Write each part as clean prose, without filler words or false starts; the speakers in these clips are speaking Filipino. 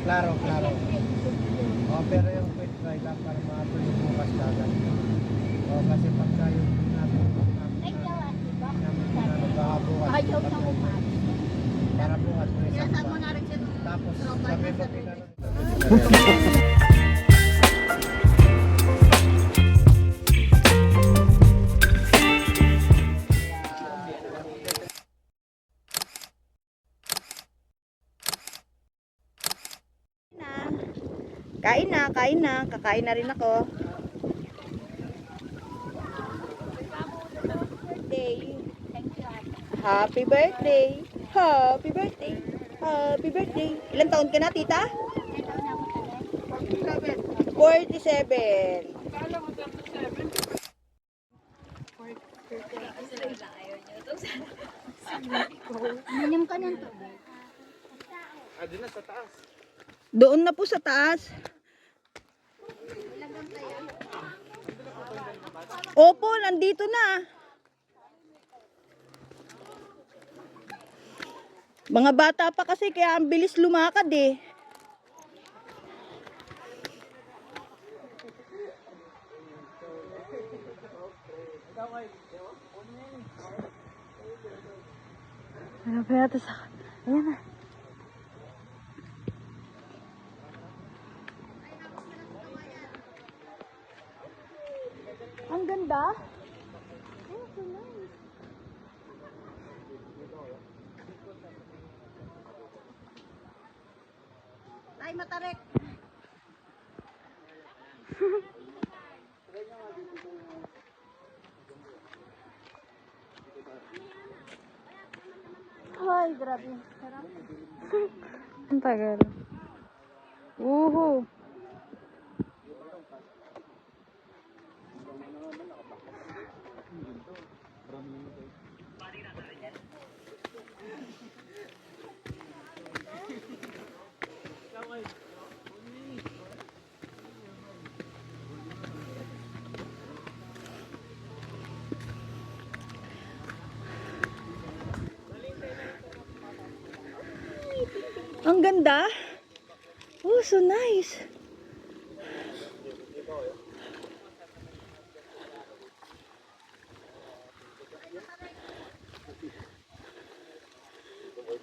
Klaro, klaro. Oh, pero yung quick dry lang para makatulog bukas kagad. Oh, kasi pagka yung namin bukas. Ayaw na umat. Para bukas may Kaya isang saan mo na rin siya? tapos sabi ko pinano. Kain na, kain na. Kakain na rin ako. Happy birthday. Happy birthday. Happy birthday. Ilang taon ka na, tita? 47. Minim ka ng tubig. Doon na sa taas. Doon na po sa taas. Opo, nandito na. Mga bata pa kasi kaya ang bilis lumakad eh. Ano pa yata sa... Ayan na. Ang ganda. Oh, so nice. Ay, matarek. Ay, grabe. Sarap. Ang tagal. Woohoo. Ang ganda. Oh, so nice.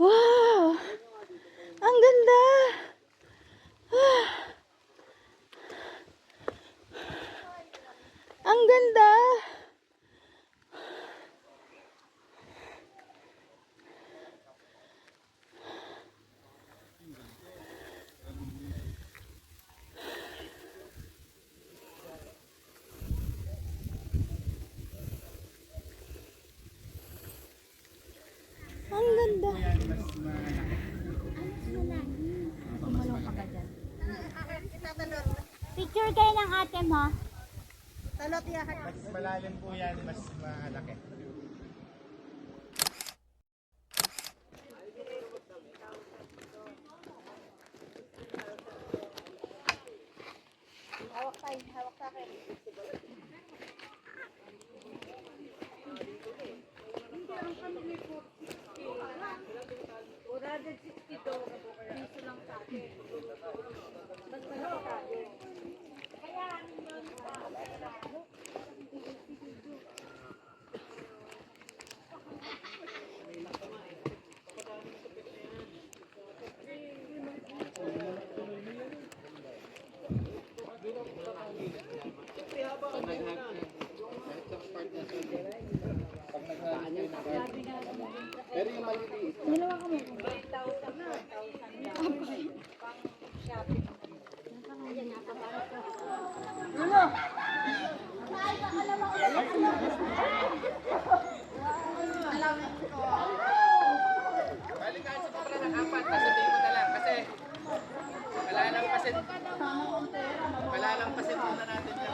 Wow! Ang ganda. Ah. Ang ganda. Ang ganda. Picture kayo ng ate mo. Mas malalim po yan, mas malaki. Hawak tayo, hawak sa akin. Pero yung maliliit. Balik kahit sa pagkala ng apat, sasabihin mo na lang kasi palalampasin muna natin yan.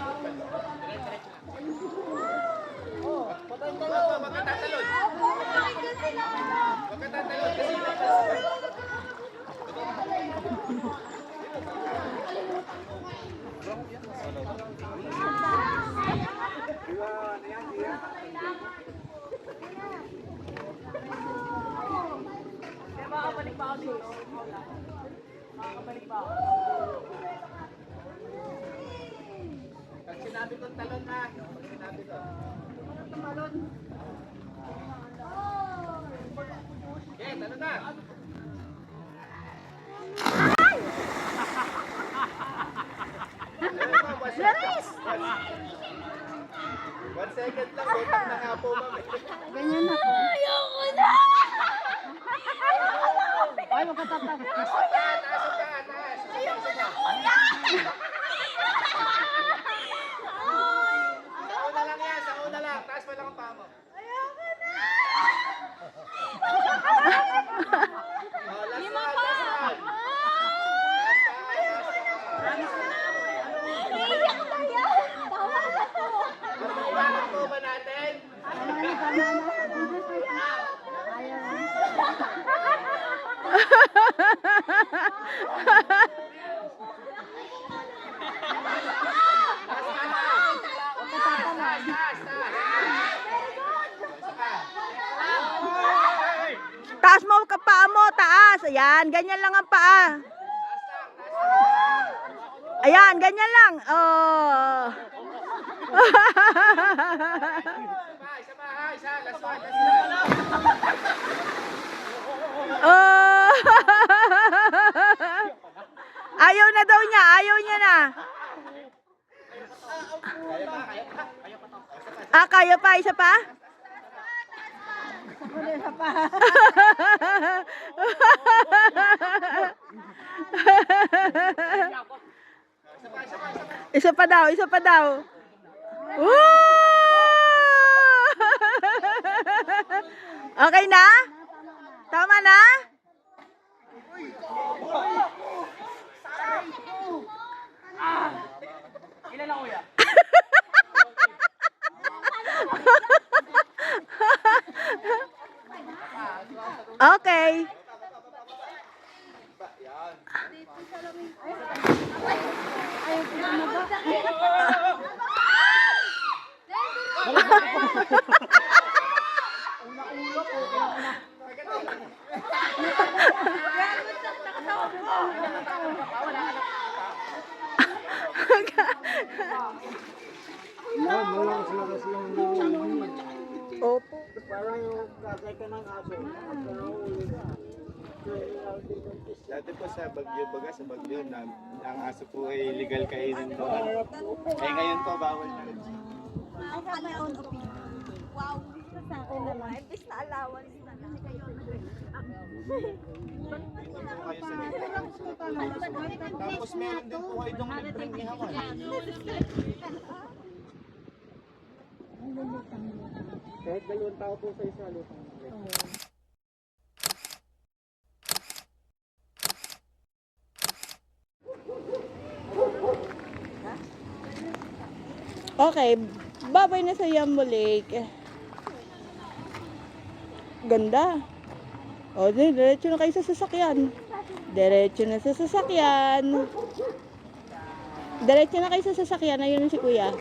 Direct-direct lang. Huwag ka tatalon. Huwag ka tatalon kasi makakabalik pa ako dito. Pag sinabi kong talon na, pag sinabi ko. Okay, talon na. Laris! 1 second lang, wait lang na nga po, ma'am. Ganyan na po. Ayoko na! Ay, magkatapos. Taas ka, taas ka, taas. Ayoko na, kuya! Sa una lang yan, sa una lang. Taas mo lang ang paa mo. Ayoko na! Oh, last one, last one. Taas ka, taas ka. Iiyak na yan! Tama na po! Pag-iwanan po ba natin? Taas mo ka paa mo, taas. Ayan, ganyan lang ang paa. Ayan, ganyan lang. Oh. Isa pa, isa. Last one, last one. Oh. Ayaw na daw niya, ayaw niya na. Ah, kaya pa, isa pa? Isa pa daw, isa pa daw. Woo! Okay na? Tama na? Ilan lang kuya? Okay. Malakas-lakas lang yung Opo. parang yung kakay ka ng aso. Dati po sa Bagyo Baga, sa Bagyo, ang aso po ay legal kainin doon. Eh ngayon po, bawal na. I have my own opinion. Wow. Sa akin naman. Imbis na allowance na lang. Kayo sa tapos meron din po kayo doon libreng ihawan. Kahit 2 tao po sa isa lutang. Okay, babay na sa Yambo Lake. Ganda. O, diretso na kayo sa sasakyan. Diretso na sa sasakyan. Diretso na kayo sa sasakyan. Ayun si kuya.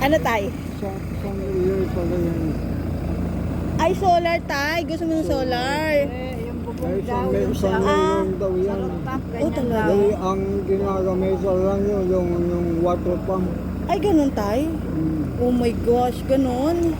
Ano tay? Isang years pala yan. Ay, solar tay. Gusto mo ng solar? Isang million daw yan. Oh, talaga? Ay, ang ginagamit sa lang yung water pump. Ay, ganun tay? Oh my gosh, ganun.